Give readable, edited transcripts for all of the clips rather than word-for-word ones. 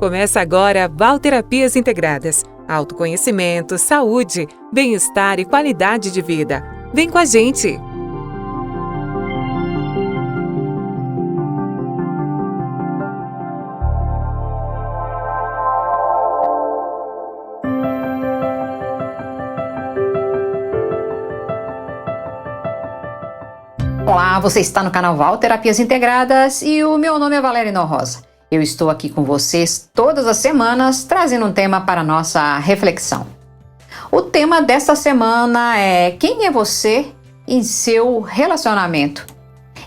Começa agora Valterapias Integradas. Autoconhecimento, saúde, bem-estar e qualidade de vida. Vem com a gente! Olá, você está no canal Valterapias Integradas e o meu nome é Valéria Rosa. Eu estou aqui com vocês todas as semanas trazendo um tema para a nossa reflexão. O tema desta semana é: quem é você em seu relacionamento?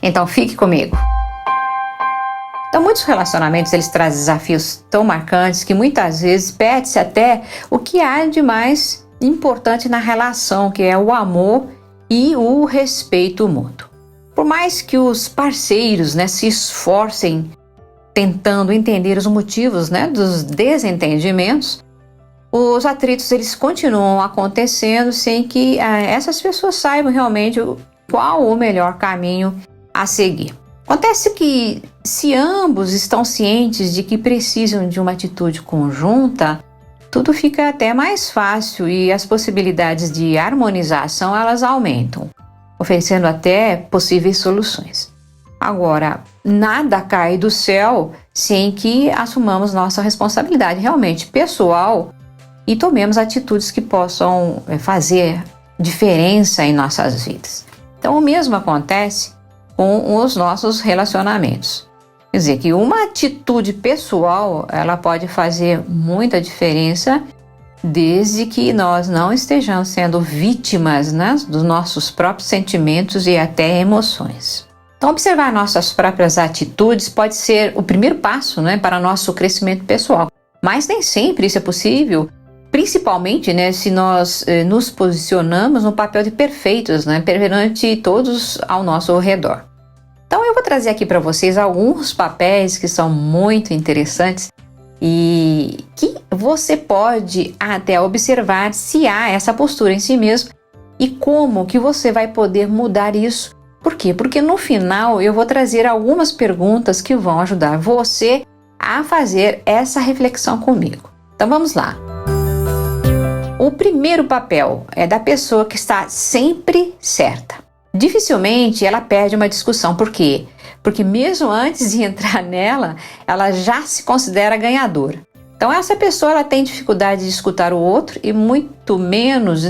Então fique comigo. Então, muitos relacionamentos eles trazem desafios tão marcantes que muitas vezes perde-se até o que há de mais importante na relação, que é o amor e o respeito mútuo. Por mais que os parceiros se esforcem tentando entender os motivos dos desentendimentos, os atritos eles continuam acontecendo sem que essas pessoas saibam realmente qual o melhor caminho a seguir. Acontece que, se ambos estão cientes de que precisam de uma atitude conjunta, tudo fica até mais fácil e as possibilidades de harmonização elas aumentam, oferecendo até possíveis soluções. Agora, nada cai do céu sem que assumamos nossa responsabilidade realmente pessoal e tomemos atitudes que possam fazer diferença em nossas vidas. Então, o mesmo acontece com os nossos relacionamentos. Quer dizer, que uma atitude pessoal, ela pode fazer muita diferença desde que nós não estejamos sendo vítimas dos nossos próprios sentimentos e até emoções. Então, observar nossas próprias atitudes pode ser o primeiro passo para nosso crescimento pessoal, mas nem sempre isso é possível, principalmente se nós nos posicionamos no papel de perfeitos perante todos ao nosso redor. Então, eu vou trazer aqui para vocês alguns papéis que são muito interessantes e que você pode até observar se há essa postura em si mesmo e como que você vai poder mudar isso. Por quê? Porque no final eu vou trazer algumas perguntas que vão ajudar você a fazer essa reflexão comigo. Então vamos lá. O primeiro papel é da pessoa que está sempre certa. Dificilmente ela perde uma discussão. Por quê? Porque mesmo antes de entrar nela, ela já se considera ganhadora. Então essa pessoa ela tem dificuldade de escutar o outro e muito menos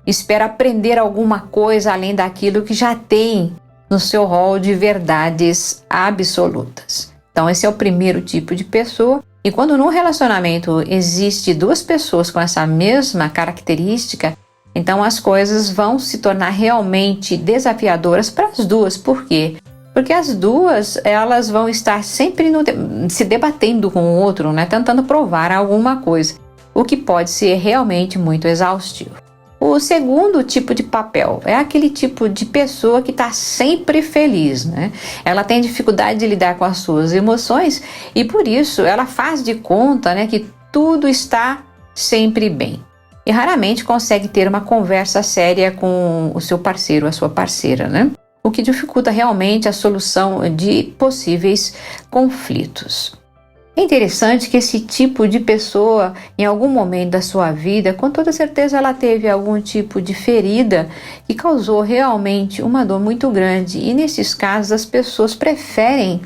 espera aprender alguma coisa além daquilo que já tem no seu rol de verdades absolutas. Então esse é o primeiro tipo de pessoa. E quando no relacionamento existe duas pessoas com essa mesma característica, então as coisas vão se tornar realmente desafiadoras para as duas. Por quê? Porque as duas elas vão estar sempre se debatendo com o outro, tentando provar alguma coisa, o que pode ser realmente muito exaustivo. O segundo tipo de papel é aquele tipo de pessoa que está sempre feliz, Ela tem dificuldade de lidar com as suas emoções e por isso ela faz de conta que tudo está sempre bem. E raramente consegue ter uma conversa séria com o seu parceiro, a sua parceira, O que dificulta realmente a solução de possíveis conflitos. É interessante que esse tipo de pessoa, em algum momento da sua vida, com toda certeza ela teve algum tipo de ferida que causou realmente uma dor muito grande. E nesses casos as pessoas preferem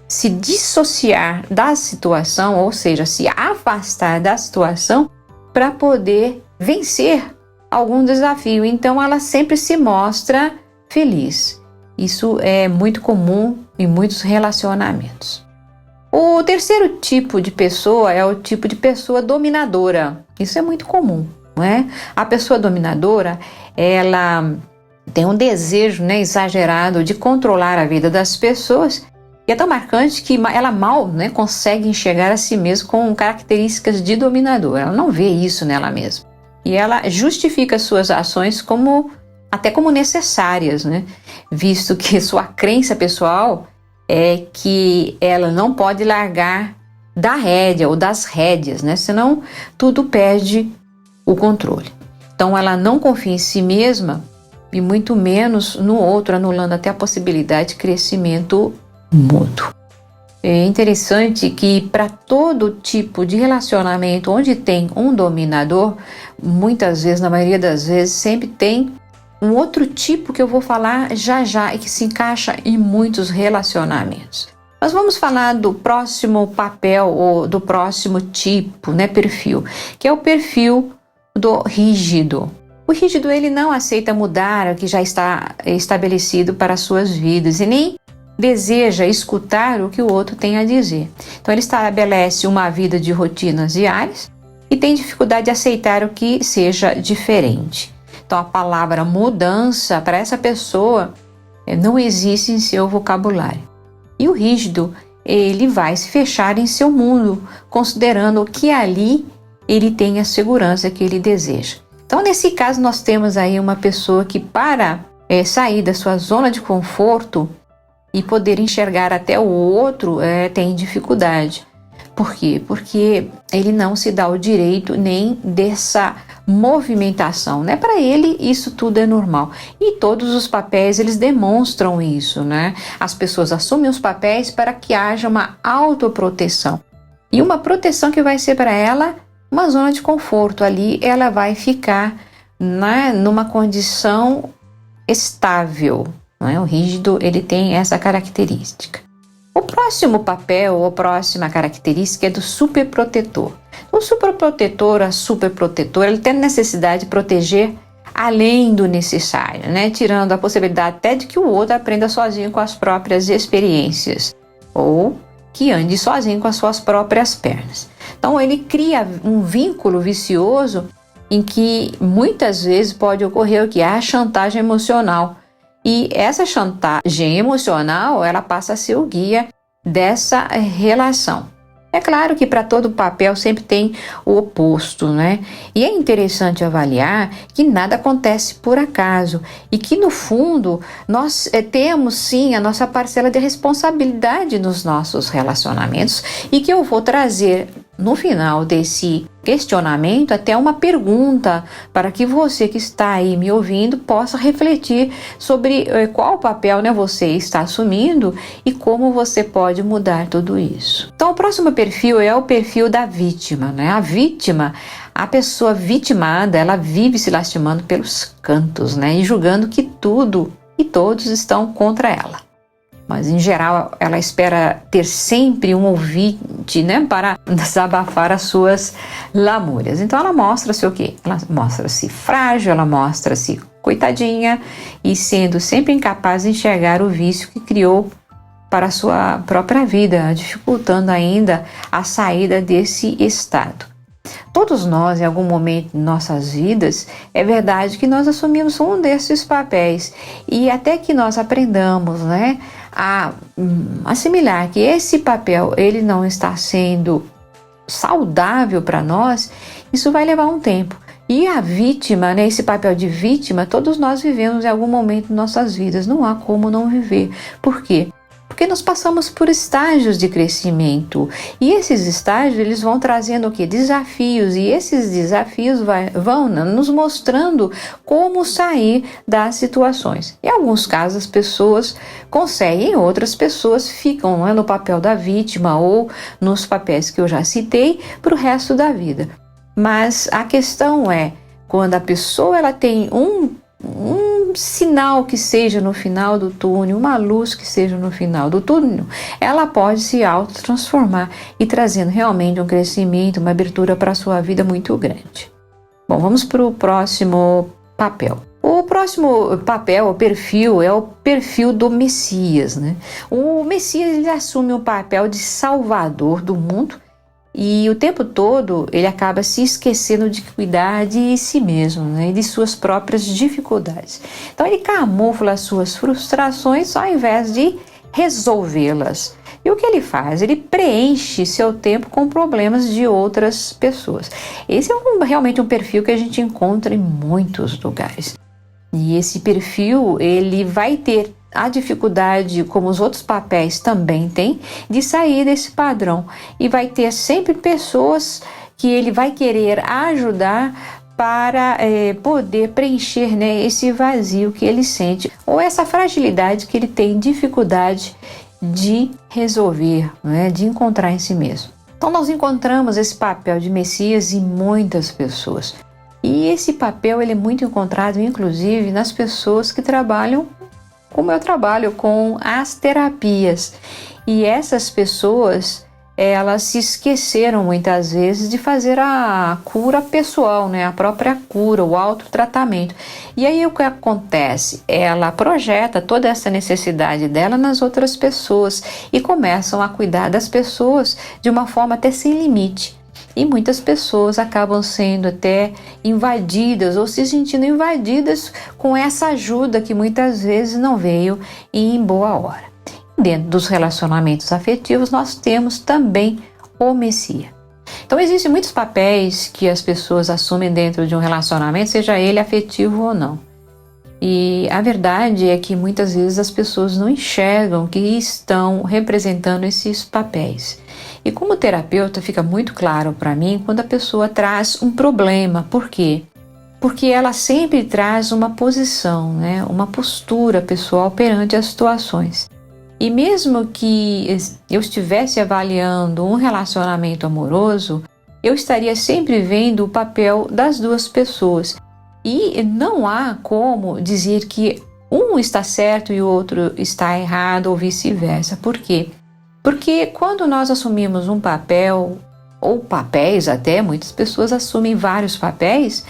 se dissociar da situação, ou seja, se afastar da situação para poder vencer algum desafio. Então ela sempre se mostra feliz. Isso é muito comum em muitos relacionamentos. O terceiro tipo de pessoa é o tipo de pessoa dominadora. Isso é muito comum, A pessoa dominadora, ela tem um desejo exagerado de controlar a vida das pessoas e é tão marcante que ela mal consegue enxergar a si mesma com características de dominadora. Ela não vê isso nela mesma. E ela justifica suas ações até como necessárias, Visto que sua crença pessoal é que ela não pode largar da rédea ou das rédeas, senão tudo perde o controle. Então ela não confia em si mesma e muito menos no outro, anulando até a possibilidade de crescimento mútuo. É interessante que para todo tipo de relacionamento onde tem um dominador, muitas vezes, na maioria das vezes, sempre tem um outro tipo que eu vou falar já já e que se encaixa em muitos relacionamentos. Mas vamos falar do próximo papel ou do próximo tipo, perfil, que é o perfil do rígido. O rígido, ele não aceita mudar o que já está estabelecido para as suas vidas e nem deseja escutar o que o outro tem a dizer. Então ele estabelece uma vida de rotinas diárias e tem dificuldade de aceitar o que seja diferente. Então a palavra mudança para essa pessoa não existe em seu vocabulário. E o rígido, ele vai se fechar em seu mundo, considerando que ali ele tem a segurança que ele deseja. Então nesse caso nós temos aí uma pessoa que para sair da sua zona de conforto e poder enxergar até o outro tem dificuldade. Por quê? Porque ele não se dá o direito nem dessa movimentação, Para ele isso tudo é normal. E todos os papéis eles demonstram isso, As pessoas assumem os papéis para que haja uma autoproteção. E uma proteção que vai ser para ela uma zona de conforto. Ali ela vai ficar numa condição estável. O rígido, ele tem essa característica. O próximo papel ou próxima característica é do superprotetor. O superprotetor, a superprotetora, ele tem necessidade de proteger além do necessário, tirando a possibilidade até de que o outro aprenda sozinho com as próprias experiências ou que ande sozinho com as suas próprias pernas. Então ele cria um vínculo vicioso em que muitas vezes pode ocorrer o que é a chantagem emocional. E essa chantagem emocional, ela passa a ser o guia dessa relação. É claro que para todo papel sempre tem o oposto, E é interessante avaliar que nada acontece por acaso e que no fundo nós temos sim a nossa parcela de responsabilidade nos nossos relacionamentos e que eu vou trazer no final desse questionamento até uma pergunta para que você que está aí me ouvindo possa refletir sobre qual papel você está assumindo e como você pode mudar tudo isso. Então o próximo perfil é o perfil da vítima, A vítima, a pessoa vitimada, ela vive se lastimando pelos cantos, E julgando que tudo e todos estão contra ela. Mas em geral ela espera ter sempre um ouvinte, para desabafar as suas lamúrias. Então ela mostra-se o quê? Ela mostra-se frágil, ela mostra-se coitadinha e sendo sempre incapaz de enxergar o vício que criou para a sua própria vida, dificultando ainda a saída desse estado. Todos nós, em algum momento de nossas vidas, é verdade que nós assumimos um desses papéis e até que nós aprendamos, a assimilar que esse papel ele não está sendo saudável para nós, isso vai levar um tempo. E a vítima, esse papel de vítima, todos nós vivemos em algum momento de nossas vidas, não há como não viver. Por quê? Porque nós passamos por estágios de crescimento e esses estágios eles vão trazendo o quê? Desafios, e esses desafios vão nos mostrando como sair das situações. Em alguns casos as pessoas conseguem, outras pessoas ficam no papel da vítima ou nos papéis que eu já citei para o resto da vida. Mas a questão é, quando a pessoa ela tem um sinal que seja no final do túnel, uma luz que seja no final do túnel, ela pode se autotransformar e trazendo realmente um crescimento, uma abertura para a sua vida muito grande. Bom, vamos para o próximo papel. O próximo papel, o perfil, é o perfil do Messias, O Messias ele assume o papel de salvador do mundo e o tempo todo ele acaba se esquecendo de cuidar de si mesmo, e de suas próprias dificuldades. Então ele camufla as suas frustrações ao invés de resolvê-las. E o que ele faz? Ele preenche seu tempo com problemas de outras pessoas. Esse é realmente um perfil que a gente encontra em muitos lugares. E esse perfil ele vai ter a dificuldade, como os outros papéis também têm, de sair desse padrão. E vai ter sempre pessoas que ele vai querer ajudar para poder preencher esse vazio que ele sente, ou essa fragilidade que ele tem dificuldade de resolver, né, de encontrar em si mesmo. Então nós encontramos esse papel de Messias em muitas pessoas. E esse papel ele é muito encontrado, inclusive, nas pessoas que trabalham, como eu trabalho, com as terapias. E essas pessoas, elas se esqueceram muitas vezes de fazer a cura pessoal, né? A própria cura, o autotratamento. E aí o que acontece? Ela projeta toda essa necessidade dela nas outras pessoas e começam a cuidar das pessoas de uma forma até sem limite. E muitas pessoas acabam sendo até invadidas ou se sentindo invadidas com essa ajuda que muitas vezes não veio em boa hora. Dentro dos relacionamentos afetivos, nós temos também o Messias. Então, existem muitos papéis que as pessoas assumem dentro de um relacionamento, seja ele afetivo ou não. E a verdade é que muitas vezes as pessoas não enxergam que estão representando esses papéis. E como terapeuta, fica muito claro para mim quando a pessoa traz um problema. Por quê? Porque ela sempre traz uma posição, né? Uma postura pessoal perante as situações. E mesmo que eu estivesse avaliando um relacionamento amoroso, eu estaria sempre vendo o papel das duas pessoas. E não há como dizer que um está certo e o outro está errado ou vice-versa. Por quê? Porque quando nós assumimos um papel, ou papéis até, muitas pessoas assumem vários papéis,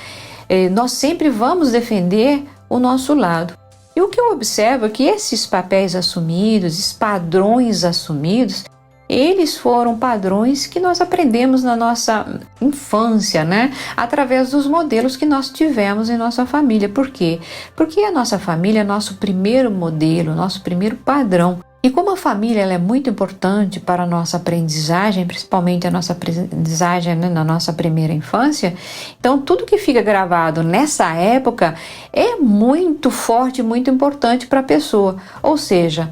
nós sempre vamos defender o nosso lado. E o que eu observo é que esses papéis assumidos, esses padrões assumidos, eles foram padrões que nós aprendemos na nossa infância, né? Através dos modelos que nós tivemos em nossa família. Por quê? Porque a nossa família é nosso primeiro modelo, nosso primeiro padrão. E como a família ela é muito importante para a nossa aprendizagem, principalmente a nossa aprendizagem, né, na nossa primeira infância, então tudo que fica gravado nessa época é muito forte, muito importante para a pessoa. Ou seja,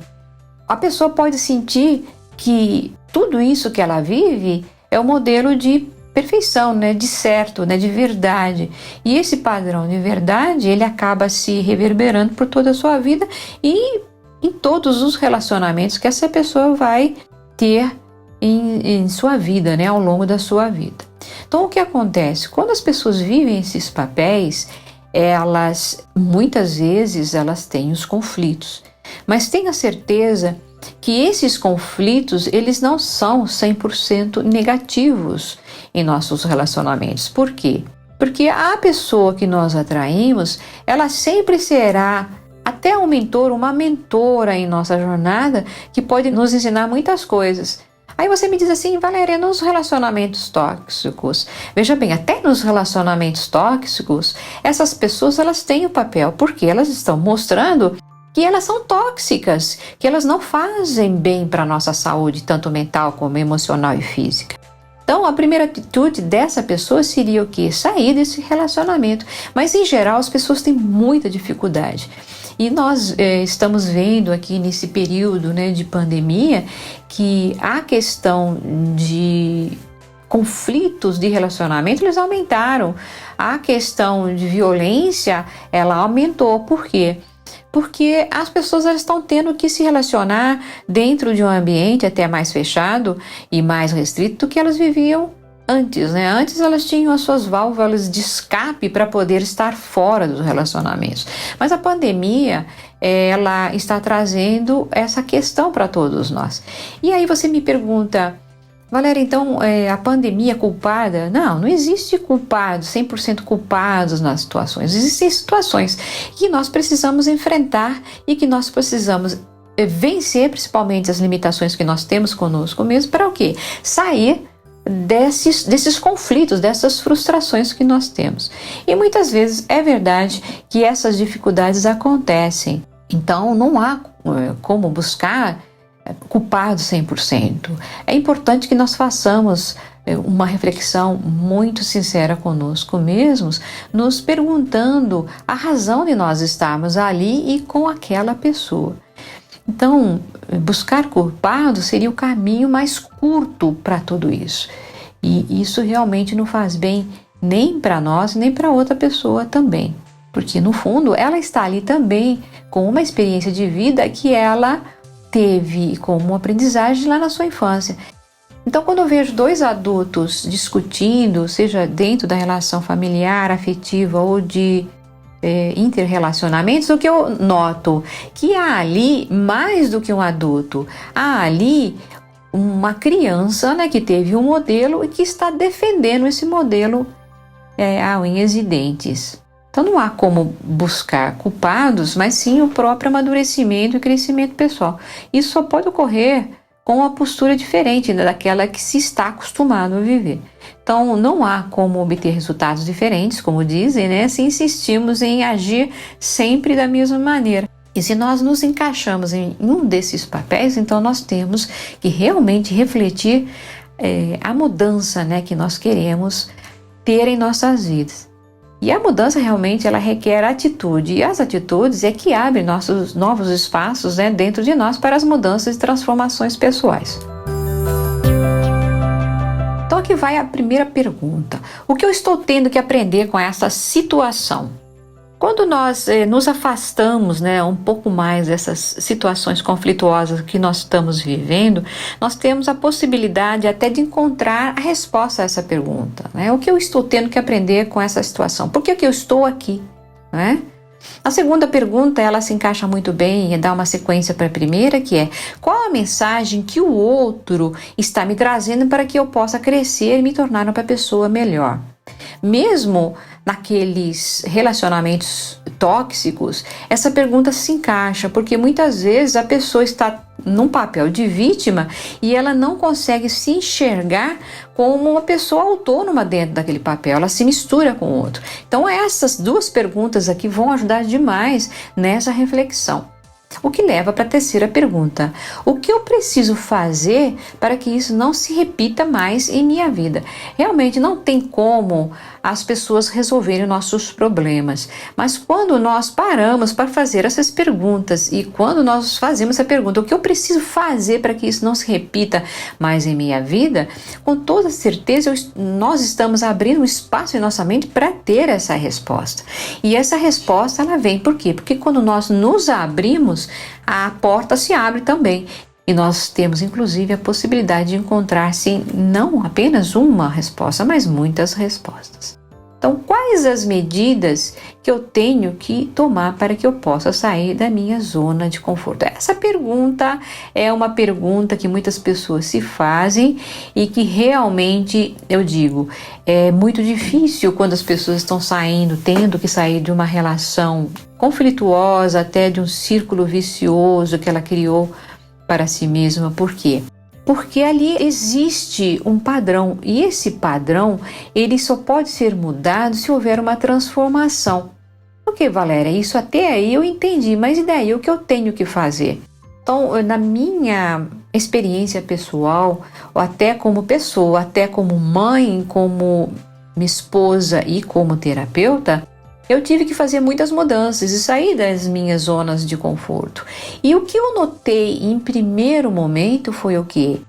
a pessoa pode sentir que tudo isso que ela vive é o modelo de perfeição, né, de certo, né, de verdade. E esse padrão de verdade, ele acaba se reverberando por toda a sua vida e em todos os relacionamentos que essa pessoa vai ter em sua vida, né, ao longo da sua vida. Então, o que acontece? Quando as pessoas vivem esses papéis, elas, muitas vezes, elas têm os conflitos. Mas tenha certeza que esses conflitos, eles não são 100% negativos em nossos relacionamentos. Por quê? Porque a pessoa que nós atraímos, ela sempre será até um mentor, uma mentora em nossa jornada que pode nos ensinar muitas coisas. Aí você me diz assim, Valéria, nos relacionamentos tóxicos, veja bem, até nos relacionamentos tóxicos, essas pessoas elas têm o papel, porque elas estão mostrando que elas são tóxicas, que elas não fazem bem para a nossa saúde, tanto mental como emocional e física. Então, a primeira atitude dessa pessoa seria o quê? Sair desse relacionamento. Mas, em geral, as pessoas têm muita dificuldade. E nós estamos vendo aqui nesse período, né, de pandemia que a questão de conflitos de relacionamento, eles aumentaram. A questão de violência, ela aumentou. Por quê? Porque as pessoas elas estão tendo que se relacionar dentro de um ambiente até mais fechado e mais restrito do que elas viviam antes, né? Antes elas tinham as suas válvulas de escape para poder estar fora dos relacionamentos. Mas a pandemia, ela está trazendo essa questão para todos nós. E aí você me pergunta, Valéria, então a pandemia é culpada? Não existe culpados, 100% culpados nas situações. Existem situações que nós precisamos enfrentar e que nós precisamos vencer, principalmente as limitações que nós temos conosco mesmo, para o quê? Sair desses conflitos, dessas frustrações que nós temos. E muitas vezes é verdade que essas dificuldades acontecem. Então não há como buscar culpado 100%. É importante que nós façamos uma reflexão muito sincera conosco mesmos, nos perguntando a razão de nós estarmos ali e com aquela pessoa. Então, buscar culpado seria o caminho mais curto para tudo isso. E isso realmente não faz bem nem para nós, nem para outra pessoa também. Porque, no fundo, ela está ali também com uma experiência de vida que ela teve como aprendizagem lá na sua infância. Então, quando eu vejo dois adultos discutindo, seja dentro da relação familiar, afetiva ou de interrelacionamentos, o que eu noto que há ali mais do que um adulto, há ali uma criança, né, que teve um modelo e que está defendendo esse modelo a unhas e dentes. Então não há como buscar culpados, mas sim o próprio amadurecimento e crescimento pessoal. Isso só pode ocorrer com uma postura diferente daquela que se está acostumado a viver. Então não há como obter resultados diferentes, como dizem, né, se insistimos em agir sempre da mesma maneira. E se nós nos encaixamos em um desses papéis, então nós temos que realmente refletir a mudança, né, que nós queremos ter em nossas vidas. E a mudança realmente ela requer atitude, e as atitudes é que abrem nossos novos espaços, né, dentro de nós para as mudanças e transformações pessoais. Então aqui vai a primeira pergunta. O que eu estou tendo que aprender com essa situação? Quando nós nos afastamos, né, um pouco mais dessas situações conflituosas que nós estamos vivendo, nós temos a possibilidade até de encontrar a resposta a essa pergunta, né? O que eu estou tendo que aprender com essa situação? Por que eu estou aqui? Né? A segunda pergunta, ela se encaixa muito bem e dá uma sequência para a primeira, que é: qual a mensagem que o outro está me trazendo para que eu possa crescer e me tornar uma pessoa melhor? Mesmo naqueles relacionamentos tóxicos, essa pergunta se encaixa, porque muitas vezes a pessoa está num papel de vítima e ela não consegue se enxergar como uma pessoa autônoma dentro daquele papel, ela se mistura com o outro. Então essas duas perguntas aqui vão ajudar demais nessa reflexão. O que leva para a terceira pergunta: o que eu preciso fazer para que isso não se repita mais em minha vida? Realmente não tem como as pessoas resolverem nossos problemas, mas quando nós paramos para fazer essas perguntas e quando nós fazemos essa pergunta: o que eu preciso fazer para que isso não se repita mais em minha vida? Com toda certeza nós estamos abrindo um espaço em nossa mente para ter essa resposta. E essa resposta ela vem por quê? Porque quando nós nos abrimos, a porta se abre também. E nós temos inclusive a possibilidade de encontrar sim, não apenas uma resposta, mas muitas respostas. Então, quais as medidas que eu tenho que tomar para que eu possa sair da minha zona de conforto? Essa pergunta é uma pergunta que muitas pessoas se fazem e que realmente, eu digo, é muito difícil quando as pessoas estão saindo, tendo que sair de uma relação conflituosa, até de um círculo vicioso que ela criou para si mesma. Por quê? Porque ali existe um padrão e esse padrão ele só pode ser mudado se houver uma transformação. Ok, Valéria, isso até aí eu entendi, mas e daí o que eu tenho que fazer? Então, na minha experiência pessoal, ou até como pessoa, até como mãe, como minha esposa e como terapeuta, eu tive que fazer muitas mudanças e sair das minhas zonas de conforto. E o que eu notei em primeiro momento foi o quê?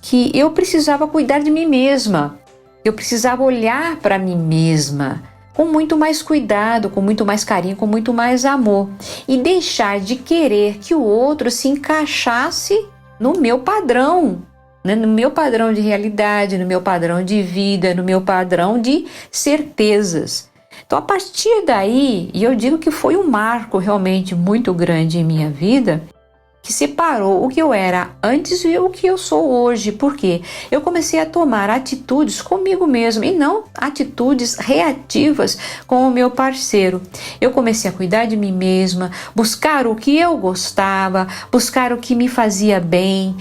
Que eu precisava cuidar de mim mesma. Eu precisava olhar para mim mesma com muito mais cuidado, com muito mais carinho, com muito mais amor. E deixar de querer que o outro se encaixasse no meu padrão, né? No meu padrão de realidade, no meu padrão de vida, no meu padrão de certezas. Então, a partir daí, e eu digo que foi um marco realmente muito grande em minha vida, que separou o que eu era antes e o que eu sou hoje. Porque eu comecei a tomar atitudes comigo mesmo e não atitudes reativas com o meu parceiro. Eu comecei a cuidar de mim mesma, buscar o que eu gostava, buscar o que me fazia bem,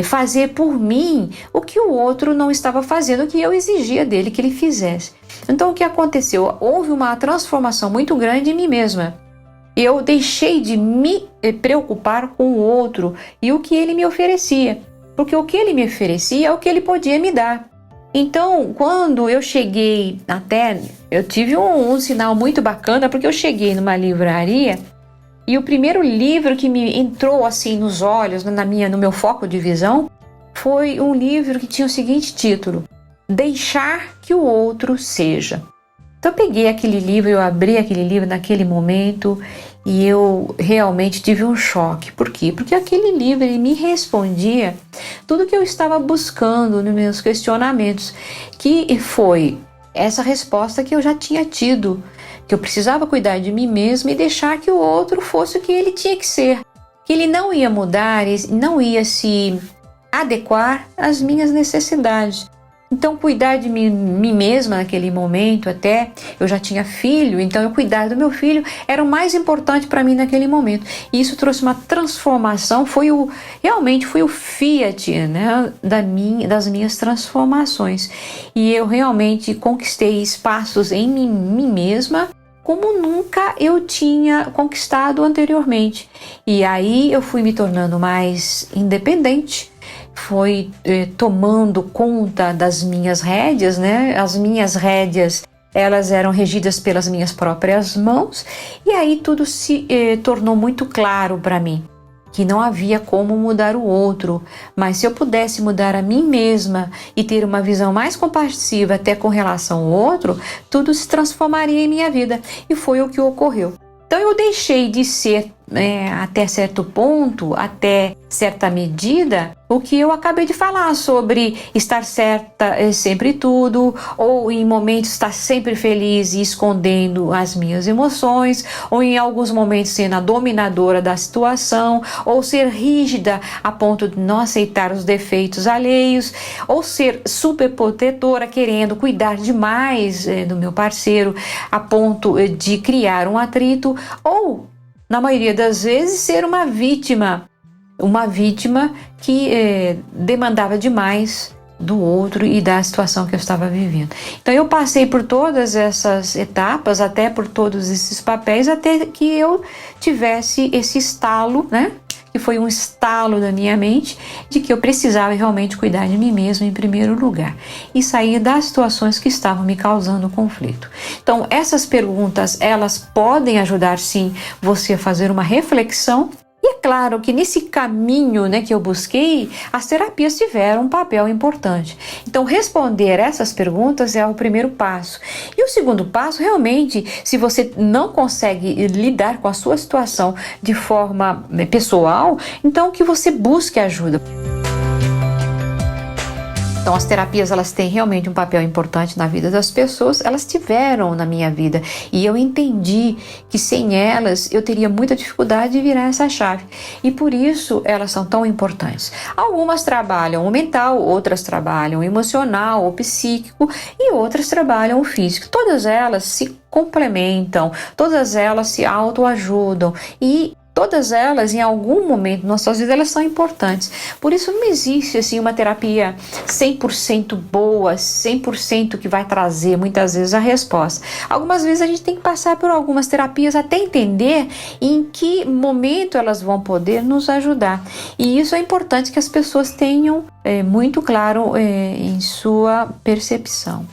fazer por mim o que o outro não estava fazendo, o que eu exigia dele que ele fizesse. Então, o que aconteceu? Houve uma transformação muito grande em mim mesma. Eu deixei de me preocupar com o outro e o que ele me oferecia, porque o que ele me oferecia é o que ele podia me dar. Então, quando eu cheguei eu tive um sinal muito bacana, porque eu cheguei numa livraria e o primeiro livro que me entrou assim nos olhos, no meu foco de visão, foi um livro que tinha o seguinte título: Deixar que o outro seja. Então eu peguei aquele livro, eu abri aquele livro naquele momento E eu realmente tive um choque. Por quê? Porque aquele livro ele me respondia tudo que eu estava buscando nos meus questionamentos, que foi essa resposta que eu já tinha tido, que eu precisava cuidar de mim mesma e deixar que o outro fosse o que ele tinha que ser, que ele não ia mudar, não ia se adequar às minhas necessidades. Então, cuidar de mim mesma naquele momento, até eu já tinha filho, então eu cuidar do meu filho era o mais importante para mim naquele momento. E isso trouxe uma transformação, realmente foi o fiat, né, das minhas transformações. E eu realmente conquistei espaços em mim mesma como nunca eu tinha conquistado anteriormente. E aí eu fui me tornando mais independente, foi tomando conta das minhas rédeas, né? As minhas rédeas, elas eram regidas pelas minhas próprias mãos, e aí tudo se tornou muito claro para mim, que não havia como mudar o outro, mas se eu pudesse mudar a mim mesma e ter uma visão mais compassiva até com relação ao outro, tudo se transformaria em minha vida, e foi o que ocorreu. Então eu deixei de ser, até certo ponto, até certa medida, o que eu acabei de falar sobre estar certa sempre tudo, ou em momentos estar sempre feliz e escondendo as minhas emoções, ou em alguns momentos sendo a dominadora da situação, ou ser rígida a ponto de não aceitar os defeitos alheios, ou ser superprotetora, querendo cuidar demais do meu parceiro a ponto de criar um atrito, ou, na maioria das vezes, ser uma vítima que demandava demais do outro e da situação que eu estava vivendo. Então eu passei por todas essas etapas, até por todos esses papéis, até que eu tivesse esse estalo, né? Que foi um estalo da minha mente de que eu precisava realmente cuidar de mim mesma em primeiro lugar e sair das situações que estavam me causando conflito. Então essas perguntas, elas podem ajudar sim você a fazer uma reflexão. E é claro que nesse caminho, né, que eu busquei, as terapias tiveram um papel importante. Então, responder essas perguntas é o primeiro passo. E o segundo passo, realmente, se você não consegue lidar com a sua situação de forma pessoal, então que você busque ajuda. Então as terapias, elas têm realmente um papel importante na vida das pessoas, elas tiveram na minha vida e eu entendi que sem elas eu teria muita dificuldade de virar essa chave e por isso elas são tão importantes. Algumas trabalham o mental, outras trabalham o emocional ou psíquico e outras trabalham o físico. Todas elas se complementam, todas elas se autoajudam e todas elas, em algum momento da nossa vida, elas são importantes. Por isso não existe assim, uma terapia 100% boa, 100% que vai trazer muitas vezes a resposta. Algumas vezes a gente tem que passar por algumas terapias até entender em que momento elas vão poder nos ajudar. E isso é importante que as pessoas tenham muito claro em sua percepção.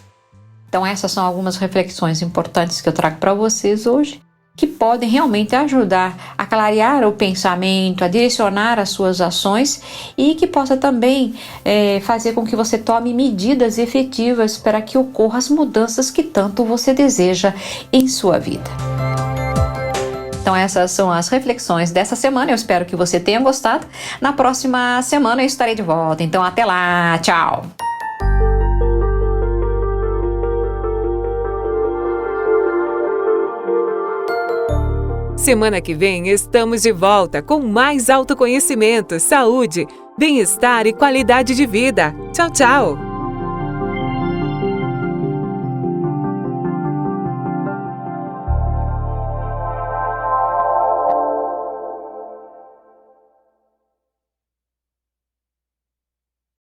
Então essas são algumas reflexões importantes que eu trago para vocês hoje, que podem realmente ajudar a clarear o pensamento, a direcionar as suas ações e que possa também fazer com que você tome medidas efetivas para que ocorram as mudanças que tanto você deseja em sua vida. Então essas são as reflexões dessa semana, eu espero que você tenha gostado. Na próxima semana eu estarei de volta, então até lá, tchau! Semana que vem estamos de volta com mais autoconhecimento, saúde, bem-estar e qualidade de vida. Tchau, tchau!